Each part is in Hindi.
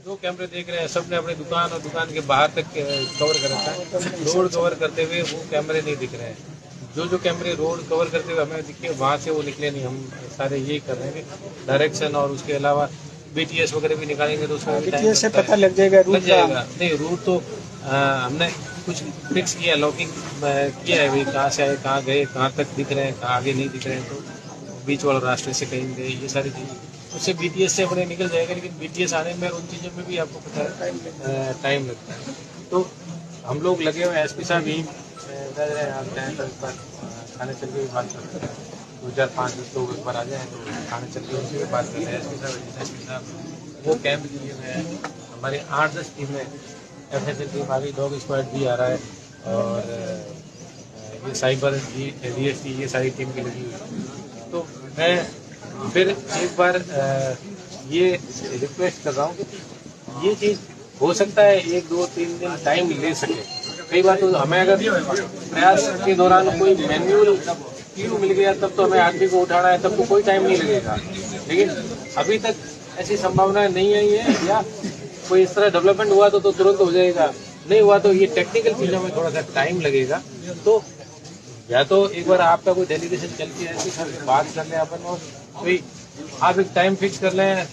जो कैमरे देख रहे हैं सबने अपनी दुकान और दुकान के बाहर तक कवर कर रखा है। रोड कवर करते हुए वो कैमरे नहीं दिख रहे हैं। जो कैमरे रोड कवर करते हुए हमें दिखे वहाँ से वो निकले नहीं। हम सारे यही कर रहे हैं कि डायरेक्शन और उसके अलावा बीटीएस वगैरह भी निकालेंगे तो उसमें बीटीएस से पता लग जाएगा रूट का। नहीं रूट तो हमने कुछ फिक्स किया, लॉकिंग किया है भाई कहाँ से आए, कहाँ गए, कहाँ तक दिख रहे हैं, कहाँ आगे नहीं दिख रहे हैं, तो बीच वाले रास्ते से कहीं गए, ये सारी चीज़ें उससे बीटीएस से अपने निकल जाएगा। लेकिन बीटीएस आने में उन चीज़ों में भी आपको पता है टाइम लगता है। तो हम लोग लगे हुए एसपी साहब यही रह रहे हैं, आते हैं तो एक बार थाने चल के भी बात करते हैं। 2-4-5 लोग एक बार आ जाए तो थाने चल के उनसे भी बात करते हैं। एसपी साहब वो कैंप दिए हुए हैं, हमारी 8-10 टीमें एफएसएल टीम आ गई, डॉग स्क्वाड भी आ रहा है और ये साइबर डीएसटी ये सारी टीम की लगी हुई है। तो मैं फिर एक बार ये रिक्वेस्ट कर रहा हूँ कि ये चीज़ हो सकता है 1-2-3 दिन टाइम ले सके। कई बार तो हमें अगर प्रयास के दौरान कोई मैनुअल क्यू मिल गया तब तो हमें आदमी को उठाना है, तब तो कोई टाइम नहीं लगेगा। लेकिन अभी तक ऐसी संभावना नहीं आई है, या कोई इस तरह डेवलपमेंट हुआ तो तुरंत हो जाएगा, नहीं हुआ तो ये टेक्निकल चीज़ों में थोड़ा सा टाइम लगेगा। तो या तो एक बार आपका कोई डेलीगेशन चलती है ऐसी सर बात कर लें अपन, और कोई आप एक टाइम फिक्स कर लें,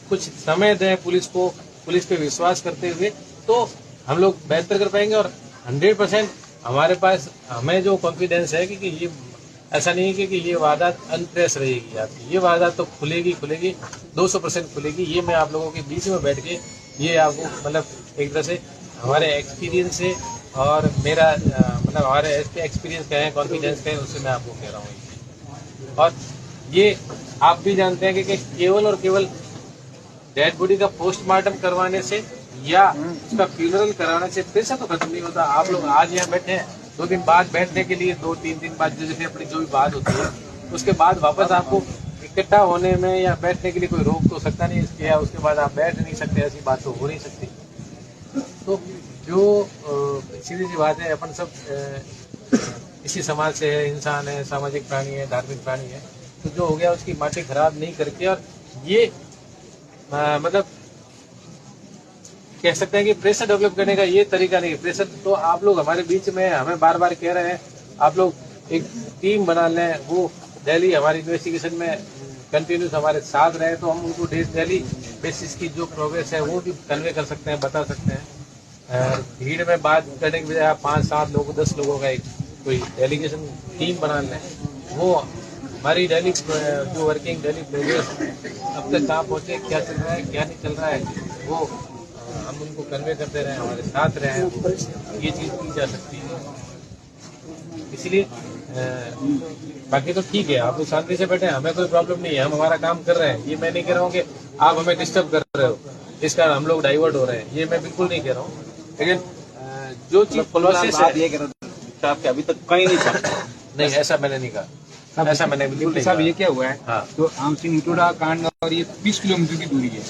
कुछ समय दें पुलिस को, पुलिस पे विश्वास करते हुए, तो हम लोग बेहतर कर पाएंगे। और 100% हमारे पास हमें जो कॉन्फिडेंस है कि ये ऐसा नहीं है कि ये वारदात अनप्रेस रहेगी आपकी, ये वारदात तो खुलेगी 200% खुलेगी। ये मैं आप लोगों के बीच में बैठ के ये आपको मतलब एक तरह से हमारे एक्सपीरियंस से और मेरा मतलब हमारे एक्सपीरियंस का है, कॉन्फिडेंस का है, उससे मैं आपको कह रहा हूँ। और ये आप भी जानते हैं कि केवल और केवल डेड बॉडी का पोस्टमार्टम करवाने से या उसका फ्यूनरल कराने से पैसा तो खत्म नहीं होता। आप लोग आज यहाँ बैठे हैं, 2 दिन बाद बैठने के लिए, 2-3 दिन बाद जैसे अपनी जो भी बात होती है उसके बाद वापस आपको इकट्ठा होने में या बैठने के लिए कोई रोक तो सकता नहीं है, या उसके बाद आप बैठ नहीं सकते, ऐसी बात तो हो नहीं सकती। तो जो सीधी सी बात है, अपन सब इसी समाज से है, इंसान है, सामाजिक प्राणी है, धार्मिक प्राणी है। तो जो हो गया उसकी माटी खराब नहीं करके, और ये मतलब कह सकते हैं कि प्रेशर डेवलप करने का ये तरीका नहीं है। प्रेशर तो आप लोग हमारे बीच में हमें बार बार कह रहे हैं, आप लोग एक टीम बना लें, वो डेली हमारी इन्वेस्टिगेशन में कंटिन्यूस हमारे साथ रहे, तो हम उनको डेली बेसिस की जो प्रोग्रेस है वो भी कन्वे कर सकते हैं, बता सकते हैं। भीड़ में बात करने की बजाय आप 5-7 लोगों 10 लोगों का एक कोई डेलीगेशन टीम बना लें, वो हमारी डेली जो वर्किंग डेली प्रोग्रेस अब तक कहाँ पहुँचे, क्या चल रहा है, क्या नहीं चल रहा है, वो हम उनको कन्वे करते रहे, हमारे साथ रहे, ये चीज़ की जा सकती है। इसलिए बाकी तो ठीक है, आप लोग शांति से बैठे हैं, हमें कोई प्रॉब्लम नहीं है, हम हमारा काम कर रहे हैं। ये मैं नहीं कह रहा हूँ कि आप हमें डिस्टर्ब कर रहे हो, इस कारण हम लोग डाइवर्ट हो रहे हैं, ये मैं बिल्कुल नहीं कह रहा हूँ। लेकिन जो चीज प्रोसेस है ये आपके अभी तक कहीं नहीं चला नहीं, ऐसा मैंने नहीं कहा, ऐसा मैंने बिल्कुल नहीं कहा। ये क्या हुआ है? हाँ। तो आम सिंह इंटोडा कांड और ये 20 किलोमीटर की दूरी है,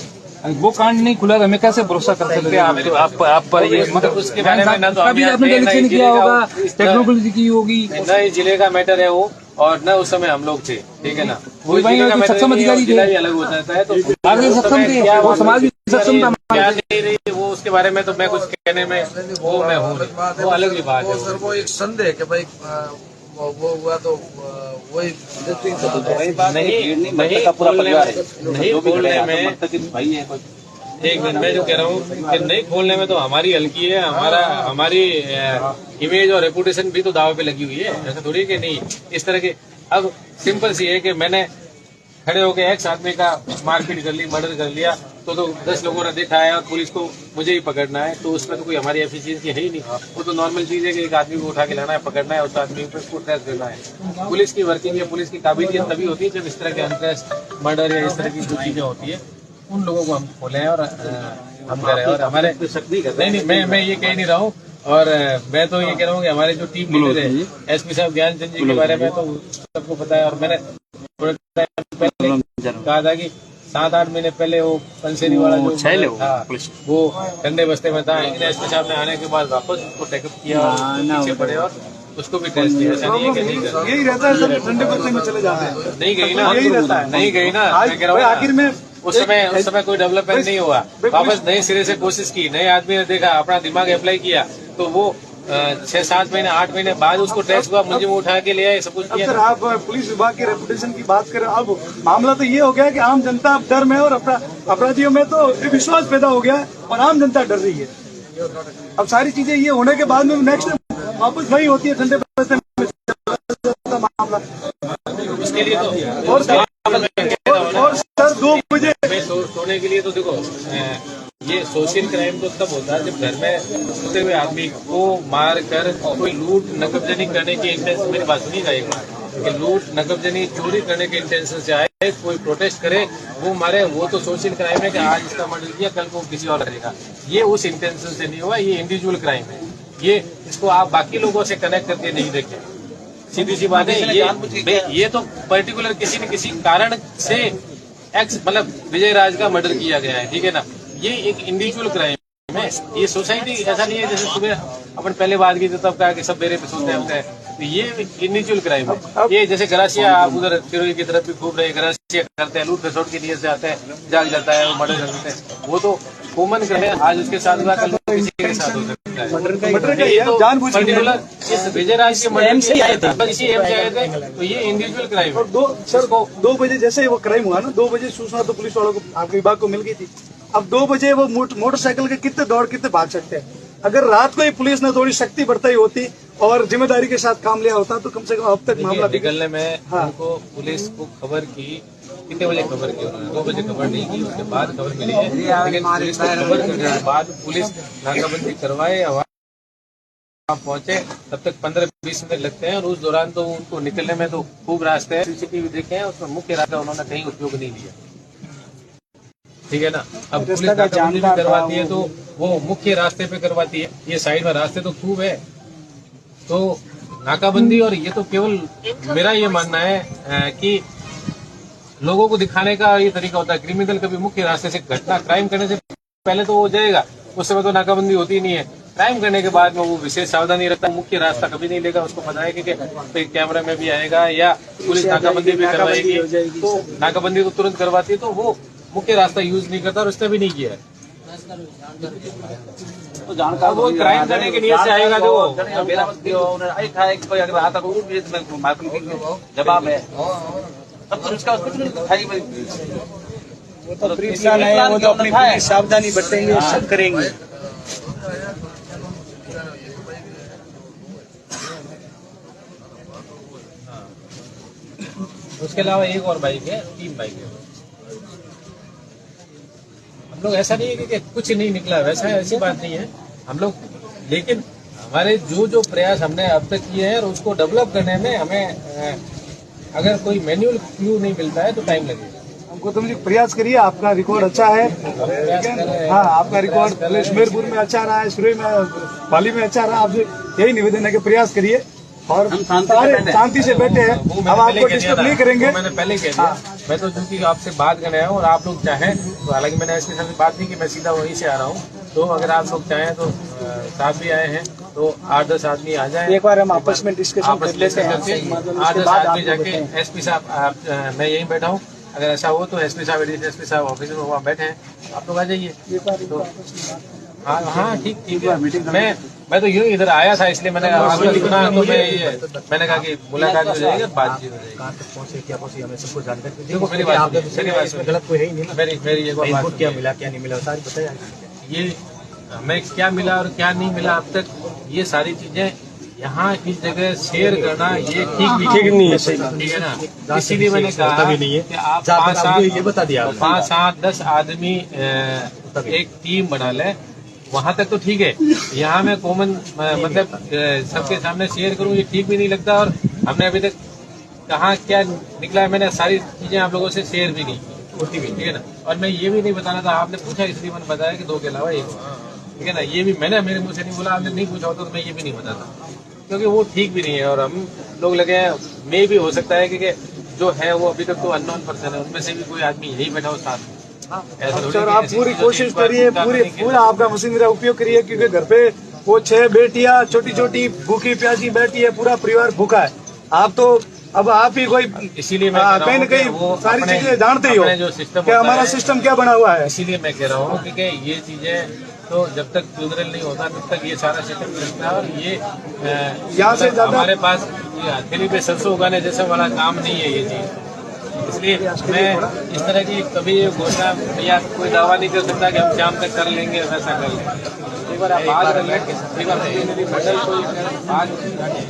वो कांड नहीं खुला, हमें कैसे भरोसा कर सकते हैं? आप पर ये मतलब उसके बारे में ना तो आपने डेलीगेशन किया होगा, टेक्नोलॉजी की होगी, न ही जिले का मैटर है वो, और न उस समय हम लोग थे, ठीक है ना। वो सक्षम अधिकारी जिला ही अलग हो जाता है, तो सक्षम थे, वो समाज भी सक्षम था, क्या नहीं रही वो उसके बारे में तो मैं कुछ कहने में वो मैं हूँ, वो अलग ही बात है। सर वो एक संदेह कि भाई वो हुआ तो वही नहीं खोलने में एक दिन मैं जो कह रहा हूँ कि नहीं खोलने में तो हमारी हल्की है, हमारी इमेज और रेपुटेशन भी तो दाव पे लगी हुई है। ऐसा थोड़ी कि नहीं इस तरह के। अब सिंपल सी है कि मैंने खड़े होकर एक्स आदमी का मारपीट कर ली, मर्डर कर लिया, तो 10 लोगों ने देखा है और पुलिस को मुझे ही पकड़ना है, तो उसमें तो कोई हमारी एफिशिएंसी है ही नहीं। वो तो नॉर्मल चीज है कि एक आदमी को उठा के लाना है, पकड़ना है, उस आदमी पर उसको ट्रेस देना है। पुलिस की वर्किंग या पुलिस की काबिलियत तभी होती है जब इस तरह के अनट्रेस मर्डर या इस तरह की जो चीजें होती है उन लोगों को हम खोले हैं और हम कह रहे हैं। और हमारे नहीं मैं ये कह नहीं रहा हूँ, और मैं तो ये कह रहा हूँ कि हमारे जो टीम लीडर है एसपी साहब ज्ञानचंद जी के बारे में तो सबको पता है। और मैंने थोड़ा टाइम पहले कहा था कि 7-8 महीने पहले वो पंसेरी वाला जो था वो ठंडे बस्ते में था, इन एसपी साहब ने आने के बाद वापस उसको टेकअप किया और पीछे पड़े और उसको भी टेस्ट किया। ऐसा नहीं है कि नहीं कर, यही रहता है सर, ठंडे बस्ते में चले जाते हैं, नहीं गई ना, नहीं गई ना। आखिर में उस समय कोई डेवलपमेंट नहीं हुआ। वापस नए सिरे से कोशिश की, नए आदमी ने देखा, अपना दिमाग अप्लाई किया, तो वो 6-7 महीने 8 महीने बाद उसको ट्रेस हुआ, मुझे वो उठा के ले आए, सब कुछ किया। सर आप पुलिस विभाग की रेपुटेशन की बात करें, अब मामला तो ये हो गया कि आम जनता अब डर में और अपराधियों में तो विश्वास पैदा हो गया है और आम जनता डर रही है। अब सारी चीजें ये होने के बाद में नेक्स्ट वापस वही होती है ठंडे मामला। उसके लिए तो और सर 2 बजे सोने के लिए तो देखो, ये सोशल क्राइम तो तब होता है जब घर में सोते हुए आदमी को मार कर कोई लूट नकबजनी करने की इंटेंशन, मेरी बात सुनिएगा एक बार, कि लूट नकबजनी चोरी करने के इंटेंशन से आए, कोई प्रोटेस्ट करे, वो मारे, वो तो सोशल क्राइम है कि आज इसका मर्डर किया, कल को किसी और करेगा। ये उस इंटेंशन से नहीं हुआ, ये इंडिविजुअल क्राइम है। ये इसको आप बाकी लोगों से कनेक्ट करके नहीं देखें, सीधी सी बात है। ये तो पर्टिकुलर किसी न किसी कारण से एक्स मतलब विजय राज का मर्डर किया गया है, ठीक है ना। ये एक इंडिविजुअल क्राइम है। ये सोसाइटी ऐसा नहीं है जैसे सुबह अपन पहले बात की थी तब कहा कि सब बेरे पे सोते हैं, तो ये इंडिविजुअल क्राइम है। ये जैसे गरासिया, आप उधर फिरोई की तरफ भी खूब रहे, गरासिया करते हैं, लूट खसोट की नीयत से आते हैं, जाग जाता है, वो मर्डर कर देते हैं, वो तो कॉमन क्राइम है। आज उसके साथ हुआ, कल किसी के साथ हो सकता है। पर्टिकुलर इस विजय राज के मर्डर से आए थे, इसी एम से आए थे, तो ये इंडिविजुअल क्राइम है। 2 बजे जैसे ही वो क्राइम हुआ ना, 2 बजे सूचना तो पुलिस वालों को, आपके विभाग को मिल गई थी। अब 2 बजे वो मोटरसाइकिल के कितने दौड़ कितने भाग सकते हैं। अगर रात को ही पुलिस ने थोड़ी शक्ति बढ़ताई होती और जिम्मेदारी के साथ काम लिया होता तो कम से कम अब तक मामला निकलने में उनको पुलिस को खबर की, कितने बजे खबर की उन्होंने? 2 बजे खबर नहीं की, उसके बाद खबर मिली है। लेकिन पुलिस को खबर करने के बाद पुलिस नाकाबंदी करवाए, वहाँ पहुंचे, तब तक 15-20 मिनट लगते हैं और उस दौरान तो उनको निकलने में तो खूब रास्ते हैं। सीसीटीवी देखे हैं, उसमें मुख्य रास्ता उन्होंने कहीं उपयोग नहीं लिया, ठीक है ना। अब पुलिस नाकाबंदी भी करवाती है तो वो मुख्य रास्ते पे करवाती है, ये साइड में रास्ते तो खूब है। तो नाकाबंदी, और ये तो केवल मेरा ये मानना है कि लोगों को दिखाने का ये तरीका होता है। क्रिमिनल कभी मुख्य रास्ते से घटना क्राइम करने से पहले तो वो जाएगा, उस समय तो नाकाबंदी होती ही नहीं है। क्राइम करने के बाद में वो विशेष सावधानी रखता है, मुख्य रास्ता कभी नहीं लेगा। उसको पता है कि कैमरे में भी आएगा या पुलिस नाकाबंदी भी करवाएगी, तो नाकाबंदी तो तुरंत करवाती है, तो वो मुख्य रास्ता यूज नहीं करता और उसने भी नहीं किया है। तो जानकार वो क्राइम करने की नीयत से आएगा जो जवाब है, तब तो उसका वो तो प्रिंसिपल है, वो तो अपनी पूरी सावधानी बरतेंगे, सब करेंगे। उसके अलावा एक और बाइक है, 3 बाइक है। हम लोग ऐसा नहीं है कि कुछ नहीं निकला, वैसा ऐसी बात नहीं है हम लोग, लेकिन हमारे जो प्रयास हमने अब तक किए हैं और उसको डेवलप करने में हमें अगर कोई मैनुअल क्लू नहीं मिलता है तो टाइम लगेगा। हमको तो प्रयास करिए, आपका रिकॉर्ड अच्छा है। हाँ, आपका रिकॉर्ड सुमेरपुर में अच्छा रहा है, सुरई में, पाली में अच्छा रहा। आपसे यही निवेदन है कि प्रयास करिए और शांति से बैठे हैं, हम आपको डिस्टर्ब नहीं करेंगे। मैंने पहले कह दिया, मैं तो चूंकि आपसे बात करने आया हूँ और आप लोग चाहें तो, हालांकि मैंने इसके साथ बात की कि मैं सीधा वहीं से आ रहा हूँ, तो अगर आप लोग चाहें तो साथ भी आए हैं तो 8-10 आदमी आ जाए, एक बार हम आपस में डिस्कशन कर लेते हैं। 8-10 आदमी जाके एसपी साहब, मैं यहीं बैठा हूँ, अगर ऐसा हो तो एसपी साहब, एसपी साहब ऑफिस में वहाँ बैठे हैं, आप लोग आ जाइए। तो हाँ ठीक है, मैं तो यूँ इधर आया था, इसलिए मैंने आपको सुना, तो मैंने कहा कि मुलाकात हो जाएगी, बातचीत हो जाएगी। पहुंचे क्या पहुंचे, हमें सबको जानकारी देखो मेरी बात गलत कोई है ही नहीं। मेरी एक बात, क्या मिला क्या नहीं मिला सारी बताया। ये हमें क्या मिला और क्या नहीं मिला अब तक, ये सारी चीजें यहाँ इस जगह शेयर करना ये ठीक नहीं है, ठीक है ना। इसीलिए मैंने कहा कि आप 5-7-10 आदमी एक टीम बना लें, वहां तक तो ठीक है। यहाँ मैं कॉमन मतलब सबके सामने शेयर करूँ, ये ठीक भी नहीं लगता। और हमने अभी तक कहाँ क्या निकला है, मैंने सारी चीजें आप लोगों से शेयर भी नहीं की, ठीक है ना। और मैं ये भी नहीं बताना था, आपने पूछा इसलिए मैंने बताया कि 2 के अलावा 1, ठीक है ना। ये भी मैंने मेरे मुंह से नहीं बोला, आपने नहीं पूछा होता तो मैं ये भी नहीं बताता, क्योंकि वो ठीक भी नहीं है। और हम लोग लगे हैं, मे भी हो सकता है कि जो है वो अभी तक तो अननोन पर्सन है, उनमें से भी कोई आदमी यही बैठा हो साथ में। सर आप पूरी कोशिश करिए, पूरा आपका मशीनरी का उपयोग करिए, क्योंकि घर पे वो 6 बेटियां छोटी छोटी भूखी प्यासी बैठी है, पूरा परिवार भूखा है। आप तो अब आप ही कोई इसीलिए मैं कह रहा कहीं न हूं कि कहीं वो सारी अपने- चीजें जानते ही हो अपने जो सिस्टम कि होता हमारा है, सिस्टम क्या बना हुआ है। इसीलिए मैं कह रहा हूँ कि ये चीजें तो जब तक फ्यूनरल नहीं होता तब तक ये सारा सिस्टम चलता है। और ये यहाँ से ज्यादा- हमारे पास ये हथेली पे सरसों उगाने जैसा वाला काम नहीं है ये चीज। इसलिए मैं इस तरह की कभी ये घोषणा या कोई दावा नहीं कर सकता कि हम शाम तक कर लेंगे वैसा कर लेंगे। एक बार आप आज कर लें, एक बार प्रतिनिधिमंडल को आज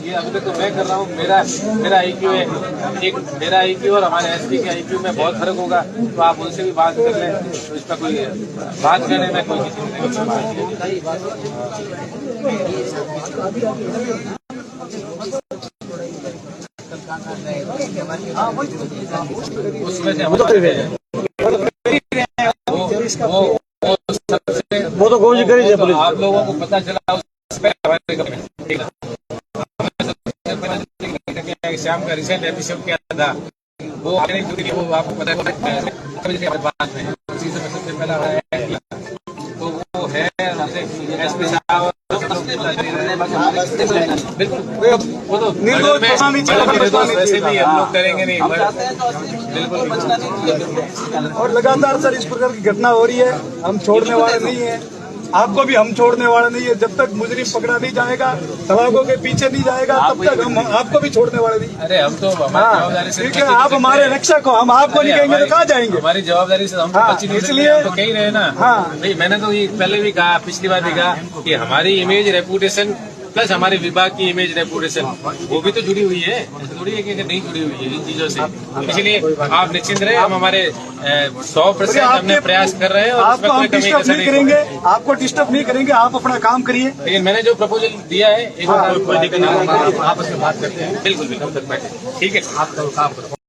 ये अभी तक तो मैं कर रहा हूँ। मेरा IQ है एक, मेरा IQ और हमारे SP के IQ में बहुत फर्क होगा, तो आप उनसे भी बात कर लें। तो इसका कोई बात करने में कोई किसी तरह की बात नहीं। उसमें से हम वो तो कोशिश करी पुलिस। आप लोगों को पता चला उस पे ठीक है। शाम का रिसेंट एपिसोड क्या था वो आपने वो आपको पता है बात में उसी से सबसे पहला है तो वो है SP साहब। बिल्कुल वो तो निर्दोष फंसानी चाहिए, निर्दोष वैसे भी हम लोग करेंगे नहीं। बिल्कुल और लगातार सर इस प्रकार की घटना हो रही है, हम छोड़ने वाले नहीं है, आपको भी हम छोड़ने वाले नहीं है। जब तक मुजरिम पकड़ा नहीं जाएगा, सलाखों के पीछे नहीं जाएगा, तब तक हम आपको भी छोड़ने वाले नहीं। अरे हम तो हमारी जवाबदारी से ठीक है, आप हमारे रक्षक हो, हम आपको नहीं कहेंगे तो कहाँ जाएंगे। हमारी जवाबदारी से हम तो हाँ, बच नहीं सकते, इसलिए- हम तो कह ही रहे ना। हाँ। भाई मैंने तो ये पहले भी कहा, पिछली बार भी कहा कि हमारी इमेज रेपुटेशन प्लस हमारे विभाग की इमेज रेपुटेशन वो भी तो जुड़ी हुई है। ऐसा थोड़ी है कि नहीं जुड़ी हुई है इन चीजों से। इसलिए आप निश्चिंत रहे, हम हमारे 100% हमने प्रयास कर रहे हैं और उसमें आपको हम कोई कमी डिस्टर्ब कसर नहीं नहीं करेंगे, आपको डिस्टर्ब नहीं करेंगे, आप अपना काम करिए। लेकिन मैंने जो प्रपोजल दिया है एक कोई दिक्कत नहीं, आपस में बात करते हैं। बिल्कुल बिल्कुल ठीक है, आप काम करो।